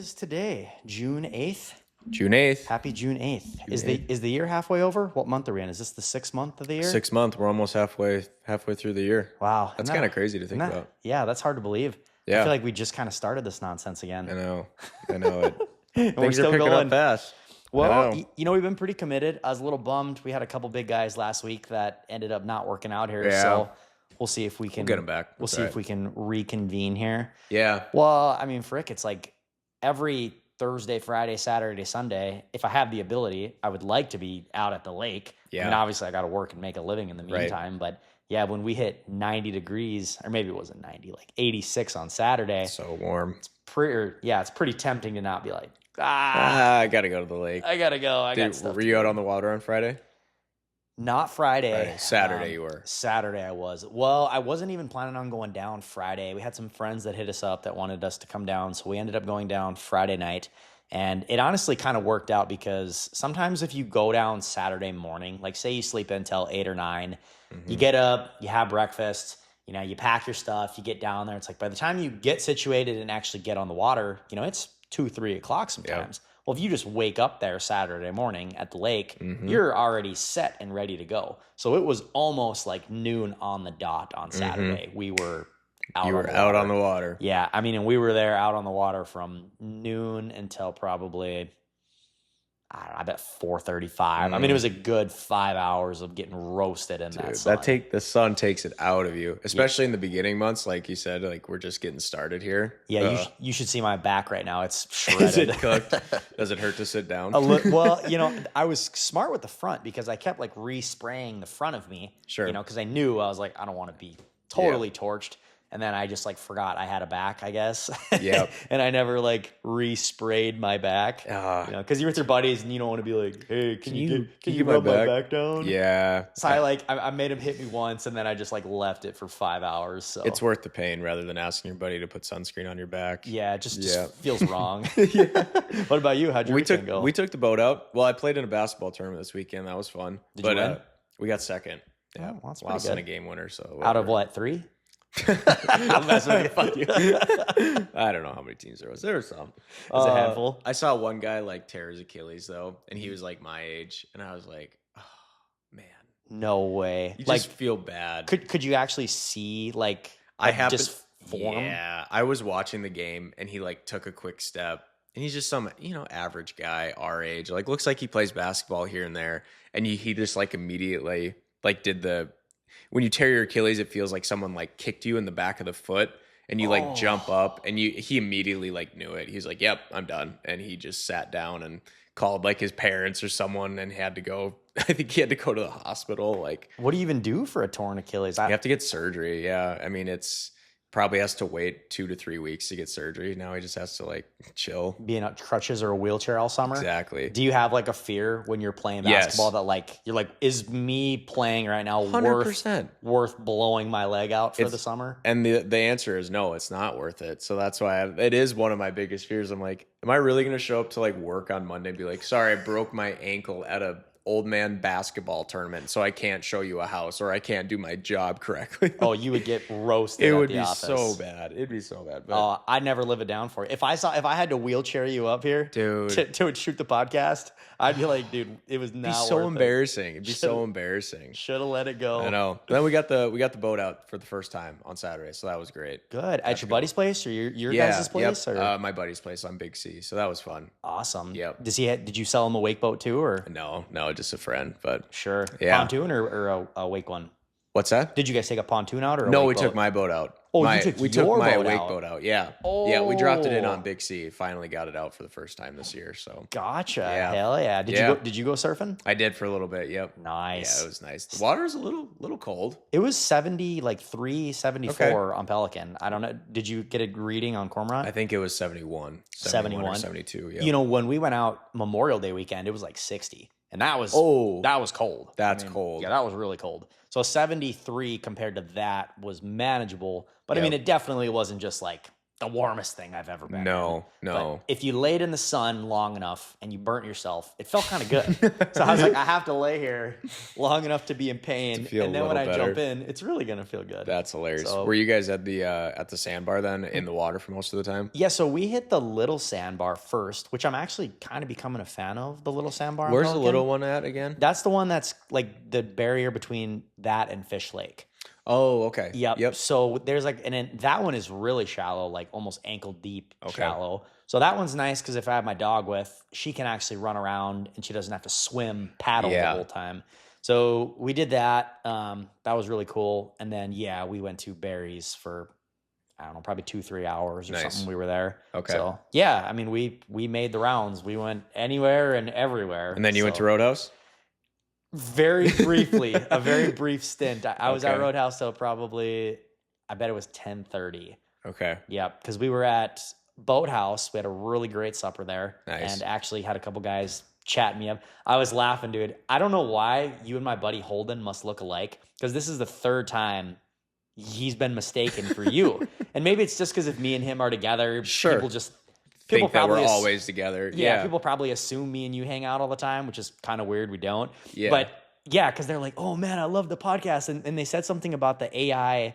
is today? June 8th? June 8th. Happy June 8th. Is the year halfway over? What month are we in? Is this the 6th month of the year? 6th month. We're almost halfway through the year. Wow. That's kind of crazy to think about. Yeah, that's hard to believe. Yeah. I feel like we just kind of started this nonsense again. I know it. And Things are picking up fast. Well, we've been pretty committed. I was a little bummed. We had a couple big guys last week that ended up not working out here. Yeah. So we'll see if we can get them back. We'll see if we can reconvene here. Yeah. Well, I mean, frick, it's like every Thursday, Friday, Saturday, Sunday, if I have the ability, I would like to be out at the lake. Yeah. I mean, obviously I got to work and make a living in the meantime, but yeah, when we hit 90 degrees, or maybe it wasn't 90, like 86 on Saturday. So warm. It's pretty tempting to not be like, I got to go to the lake. I got to go. I got stuff. Were you out on the water on Friday? Not Friday. Saturday you were. Saturday I was. Well, I wasn't even planning on going down Friday. We had some friends that hit us up that wanted us to come down, so we ended up going down Friday night. And it honestly kind of worked out because sometimes if you go down Saturday morning, like say you sleep until 8 or 9, you get up, you have breakfast, you pack your stuff, you get down there. It's like by the time you get situated and actually get on the water, it's 2, 3 o'clock sometimes. Yep. Well, if you just wake up there Saturday morning at the lake, you're already set and ready to go. So it was almost like noon on the dot on Saturday. We were out on the water. Yeah, I mean, and we were there out on the water from noon until probably, I bet 4:35. I mean, it was a good 5 hours of getting roasted in that sun. The sun takes it out of you, especially in the beginning months. Like you said, like we're just getting started here. Yeah, you should see my back right now. It's shredded. Is it cooked? Does it hurt to sit down? Well, I was smart with the front because I kept like respraying the front of me. Sure. Because I knew I was like, I don't want to be totally torched. And then I just like forgot I had a back, I guess. Yeah. And I never like resprayed my back. Because you're with your buddies and you don't want to be like, hey, can you rub my back down? Yeah. So I made him hit me once and then I just like left it for 5 hours. So it's worth the pain rather than asking your buddy to put sunscreen on your back. Yeah, it just feels wrong. What about you? How'd your weekend go? We took the boat out. Well, I played in a basketball tournament this weekend. That was fun. Did you win? We got second. Yeah, well, that's pretty lost good. in a game winner. So out of what, 3? I'm messing with you. Fuck you. I don't know how many teams there was. There were some. Was a handful? I saw one guy like tear his Achilles though, and he was like my age, and I was like, oh man, no way. You just feel bad. Could you actually see like just form? Yeah, I was watching the game, and he like took a quick step, and he's just some average guy our age, like looks like he plays basketball here and there, and he just like immediately like did the. When you tear your Achilles, it feels like someone like kicked you in the back of the foot and you like jump up and he immediately like knew it. He's like, yep, I'm done. And he just sat down and called like his parents or someone and had to go. I think he had to go to the hospital. Like, what do you even do for a torn Achilles? You have to get surgery. Yeah. I mean, it's probably has to wait 2 to 3 weeks to get surgery. Now he just has to like chill. Be in crutches or a wheelchair all summer. Exactly. Do you have like a fear when you're playing basketball that like you're like, is me playing right now 100%. worth blowing my leg out for the summer? And the answer is no, it's not worth it. So that's why it is one of my biggest fears. I'm like, am I really going to show up to like work on Monday and be like, sorry, I broke my ankle at a old man basketball tournament, so I can't show you a house or I can't do my job correctly. Oh, you would get roasted. It would be so bad. It'd be so bad. But I'd never live it down for it. If I had to wheelchair you up here, dude, to shoot the podcast, I'd be like, dude, it was not. It'd be so embarrassing. It'd be so embarrassing. Should have let it go. I know. Then we got the boat out for the first time on Saturday, so that was great. Good. At your buddy's place or your guys' place? Yep. Or? My buddy's place on Big C. So that was fun. Awesome. Yep. Did you sell him a wake boat too, or no, just a friend? But sure. Yeah. Pontoon or a wake one? What's that? Did you guys take a pontoon out or a no? wake We boat? took my boat out. Oh, we took my wake out. boat out. Yeah. Oh. Yeah, we dropped it in on Big C. Finally got it out for the first time this year. So gotcha. Yeah. Hell yeah. Did you go surfing? I did for a little bit. Yep. Nice. Yeah, it was nice. The water was a little cold. It was 73, 74 on Pelican. I don't know. Did you get a reading on Cormorant? I think it was 71 or 72. Yeah. When we went out Memorial Day weekend, it was like 60. And that was cold. That's cold. Yeah, that was really cold. So 73 compared to that was manageable. But I mean, it definitely wasn't just like the warmest thing I've ever been in. No. But if you laid in the sun long enough and you burnt yourself, it felt kind of good. So I was like, I have to lay here long enough to be in pain, feel and a then when I little jump better. in, it's really gonna feel good. That's hilarious. So, Were you guys at the sandbar then, in the water for most of the time? yeah, so we hit the little sandbar first, which I'm actually kind of becoming a fan of, the little sandbar. Where's the little one at again? That's the one that's like the barrier between that and Fish Lake. Oh, okay. Yep. So there's like, and then that one is really shallow, like almost ankle deep Okay. shallow. So that one's nice because if I have my dog with, she can actually run around and she doesn't have to swim, paddle the whole time. So we did that. That was really cool. And then, yeah, we went to Barry's for, I don't know, probably 2-3 hours or something. We were there. Okay. So yeah, I mean, we made the rounds. We went anywhere and everywhere. And then you went to Roadhouse? Very briefly, a very brief stint. I was at Roadhouse till probably, I bet it was 10:30. Okay. Yeah, because we were at Boathouse. We had a really great supper there. Nice. And actually had a couple guys chat me up. I was laughing, dude. I don't know why you and my buddy Holden must look alike, because this is the third time he's been mistaken for you. And maybe it's just because if me and him are together, people just... People think that we're always together. Yeah, people probably assume me and you hang out all the time, which is kind of weird. We don't. Yeah. But yeah, because they're like, oh man, I love the podcast. And they said something about the AI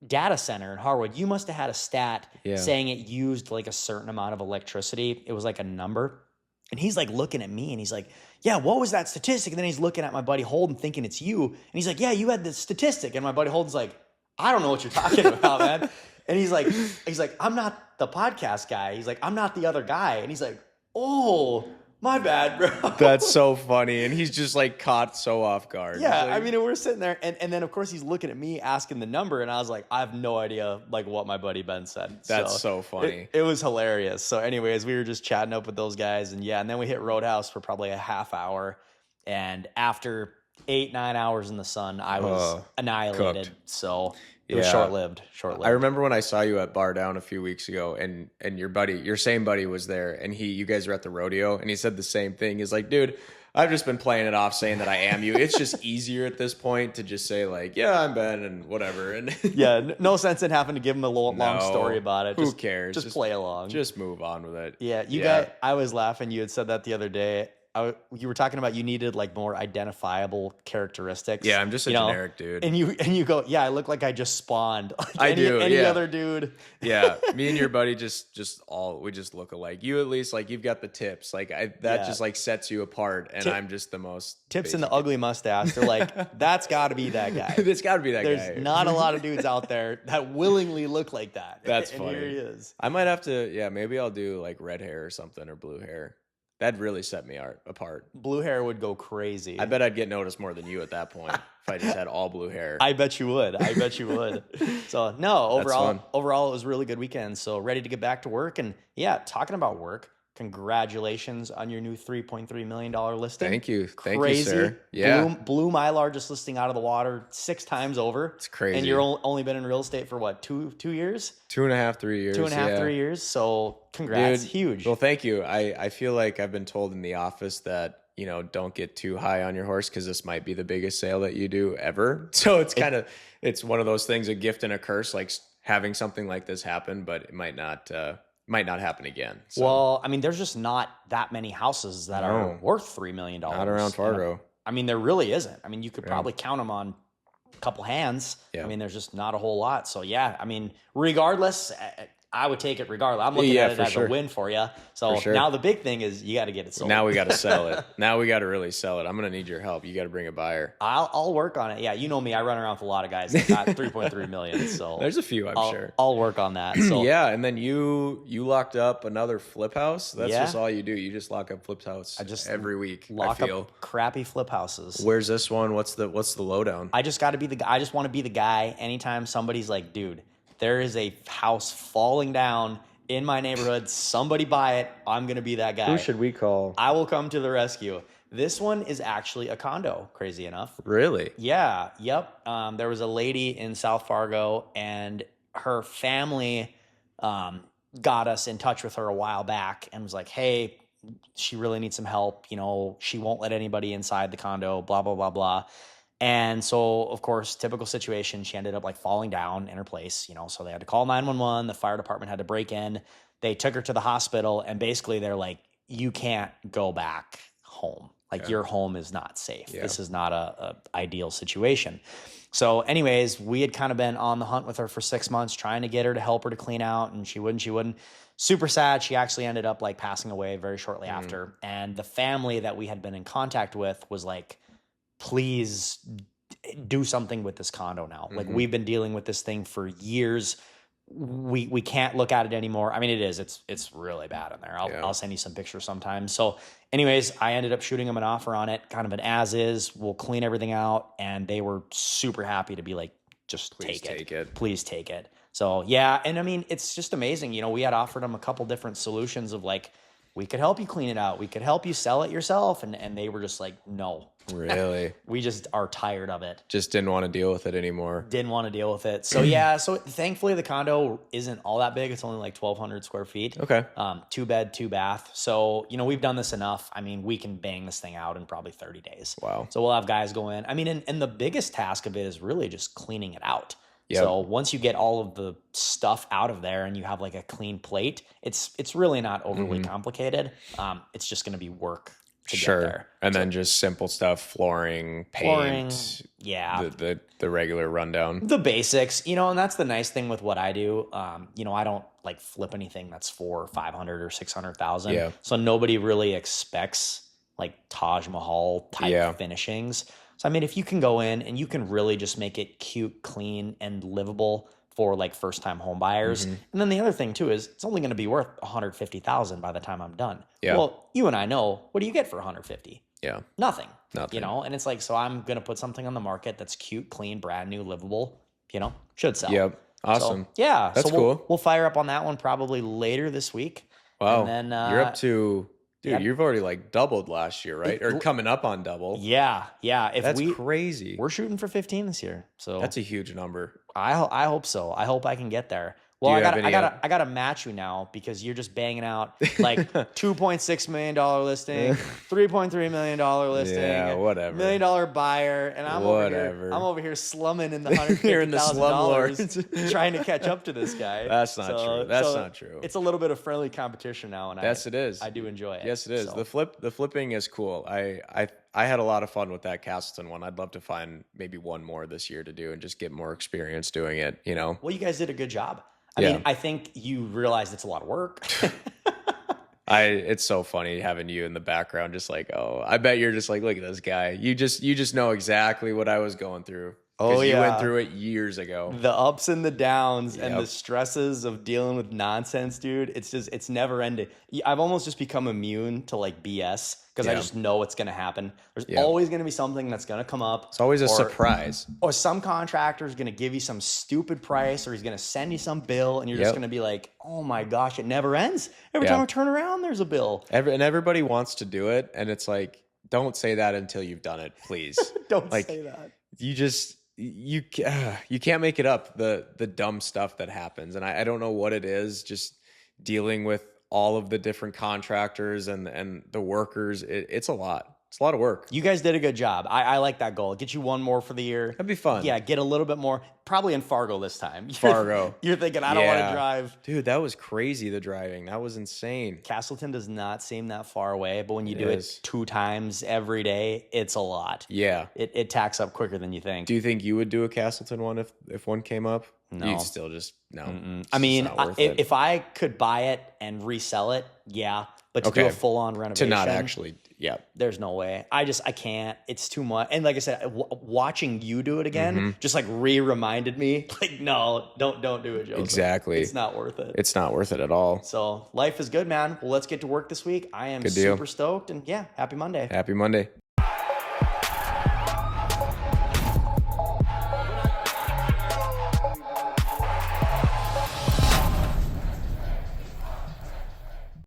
data center in Harwood. You must have had a stat saying it used like a certain amount of electricity. It was like a number. And he's like looking at me and he's like, yeah, what was that statistic? And then he's looking at my buddy Holden thinking it's you. And he's like, yeah, you had the statistic. And my buddy Holden's like, I don't know what you're talking about, man. And he's like, I'm not the podcast guy. He's like, I'm not the other guy. And he's like, oh, my bad, bro. That's so funny. And he's just like caught so off guard. Yeah, like, I mean, and we're sitting there, and then of course he's looking at me asking the number, and I was like, I have no idea like what my buddy Ben said. That's so funny. It was hilarious. So anyways, we were just chatting up with those guys, and yeah, and then we hit Roadhouse for probably a half hour, and after 8-9 hours in the sun, I was annihilated. Cooked. So it was short-lived. I remember when I saw you at Bar Down a few weeks ago, and your same buddy was there, and you guys were at the rodeo, and he said the same thing. He's like, dude, I've just been playing it off saying that I am you. It's just easier at this point to just say like, yeah, I'm Ben and whatever. And yeah, no sense in having to give him a long story about it. Who cares? Just play along. Just move on with it. Yeah, guys, I was laughing. You had said that the other day. You were talking about you needed like more identifiable characteristics. Yeah, I'm just a generic dude. And you go, yeah, I look like I just spawned. Like I do. Any other dude. Yeah, me and your buddy we just look alike. You at least like you've got the tips. Like that just like sets you apart, and I'm just the most tips in the ugly mustache. They're like, that's got to be that guy. It's got to be that guy. There's not a lot of dudes out there that willingly look like that. That's and funny. Here he is. I might have to. Yeah, maybe I'll do like red hair or something, or blue hair. That'd really set me apart. Blue hair would go crazy. I bet I'd get noticed more than you at that point if I just had all blue hair. I bet you would. So no, overall it was a really good weekend. So ready to get back to work. And yeah, talking about work, congratulations on your new $3.3 million listing. Thank you. Crazy. Thank you, sir. Yeah. Blew my largest listing out of the water 6 times over. It's crazy. And you're only been in real estate for what, 2 years? 2.5, 3 years. 2.5, 3 years. So congrats. Dude, huge. Well, thank you. I feel like I've been told in the office that, don't get too high on your horse because this might be the biggest sale that you do ever. So it's one of those things, a gift and a curse, like having something like this happen, but it might not happen again. So. Well, I mean, there's just not that many houses that are worth $3 million. Not around Fargo. I mean, there really isn't. I mean, you could probably count them on a couple hands. Yeah. I mean, there's just not a whole lot. So yeah, I mean, regardless, I would take it regardless. I'm looking at it as a win for you. So now the big thing is you got to get it sold. Now we got to sell it. Now we got to really sell it. I'm going to need your help. You got to bring a buyer. I'll work on it. Yeah, you know me. I run around with a lot of guys that got 3.3 million. So there's a few, I'm sure. I'll work on that. So yeah, and then you locked up another flip house. That's just all you do. You just lock up flip house. Every week. Lock up crappy flip houses. Where's this one? What's the lowdown? I just got to be I just want to be the guy. Anytime somebody's like, dude, there is a house falling down in my neighborhood, somebody buy it, I'm going to be that guy. Who should we call? I will come to the rescue. This one is actually a condo, crazy enough. Really? Yeah, yep. There was a lady in South Fargo, and her family got us in touch with her a while back and was like, hey, she really needs some help. She won't let anybody inside the condo, blah, blah, blah, blah. And so, of course, typical situation, she ended up like falling down in her place, so they had to call 911. The fire department had to break in. They took her to the hospital, and basically they're like, you can't go back home. Like, your home is not safe. Yeah. This is not a ideal situation. So anyways, we had kind of been on the hunt with her for 6 months, trying to get her to help her to clean out, and she wouldn't. Super sad. She actually ended up like passing away very shortly after. And the family that we had been in contact with was like, please do something with this condo now. Like, we've been dealing with this thing for years. We can't look at it anymore. I mean, it's really bad in there. I'll send you some pictures sometime. So anyways, I ended up shooting them an offer on it, kind of an as is. We'll clean everything out. And they were super happy to be like, just take it. Please take it. So yeah. And I mean, it's just amazing. We had offered them a couple different solutions of like, we could help you clean it out. We could help you sell it yourself. And they were just like, no. Really? We just are tired of it. Just didn't want to deal with it anymore. Didn't want to deal with it. So yeah, so thankfully the condo isn't all that big. It's only like 1,200 square feet. Okay. 2 bed, 2 bath. So, we've done this enough. I mean, we can bang this thing out in probably 30 days. Wow. So we'll have guys go in. I mean, and the biggest task of it is really just cleaning it out. Yep. So once you get all of the stuff out of there and you have like a clean plate, it's really not overly complicated. It's just going to be work to get there. And then just simple stuff, flooring, paint, yeah, the regular rundown, the basics, and that's the nice thing with what I do. I don't like flip anything that's for 500 or 600,000. Yeah. So nobody really expects like Taj Mahal type finishings. So, I mean, if you can go in and you can really just make it cute, clean, and livable for like first-time home buyers. And then the other thing too is it's only going to be worth 150,000 by the time I'm done. Yeah. Well, you and I know, what do you get for 150? Yeah. Nothing. And it's like, so I'm going to put something on the market that's cute, clean, brand new, livable, should sell. Yep. Awesome. So, yeah. That's cool. We'll fire up on that one probably later this week. Wow. And then you're up to... Dude, you've already like doubled last year, right? Or coming up on double. Yeah. That's crazy. We're shooting for 15 this year. So that's a huge number. I hope so. I hope I can get there. Well, I gotta match you now because you're just banging out like $2.6 million listing, $3.3 million listing, yeah, whatever, $1 million buyer, and I'm over here slumming in the $150,000 trying to catch up to this guy. That's not true. That's not true. It's a little bit of friendly competition now, and it is. I do enjoy it. Yes, it is. So. The flipping is cool. I had a lot of fun with that Castleton one. I'd love to find maybe one more this year to do and just get more experience doing it. Well, you guys did a good job. I mean, I think you realize it's a lot of work. It's so funny having you in the background, just like, oh, I bet you're just like, look at this guy. You just know exactly what I was going through. Oh, yeah. You went through it years ago. The ups and the downs and the stresses of dealing with nonsense, dude. It's never ending. I've almost just become immune to like BS because I just know it's going to happen. There's always going to be something that's going to come up. It's always a surprise. Or some contractor is going to give you some stupid price, or he's going to send you some bill, and you're just going to be like, oh my gosh, it never ends. Every time I turn around, there's a bill. And everybody wants to do it, and it's like, don't say that until you've done it, please. Don't say that. You can't make it up, the dumb stuff that happens. And I don't know what it is, just dealing with all of the different contractors and the workers. It's a lot. It's a lot of work. You guys did a good job. I like that goal. Get you one more for the year. That'd be fun. Yeah, get a little bit more. Probably in Fargo this time. Fargo. You're thinking, I don't want to drive. Dude, that was crazy, the driving. That was insane. Castleton does not seem that far away, but when you do it 2 times every day, it's a lot. Yeah. It tacks up quicker than you think. Do you think you would do a Castleton one if one came up? No. You'd still just, no. I mean, if I could buy it and resell it, yeah. But to do a full-on renovation. To not actually, there's no way. I can't. It's too much. And like I said, watching you do it again just like reminded me, like, no, don't do it, Joseph. Exactly. It's not worth it. It's not worth it at all. So life is good, man. Well, let's get to work this week. I am super stoked. And yeah, happy Monday. Happy Monday.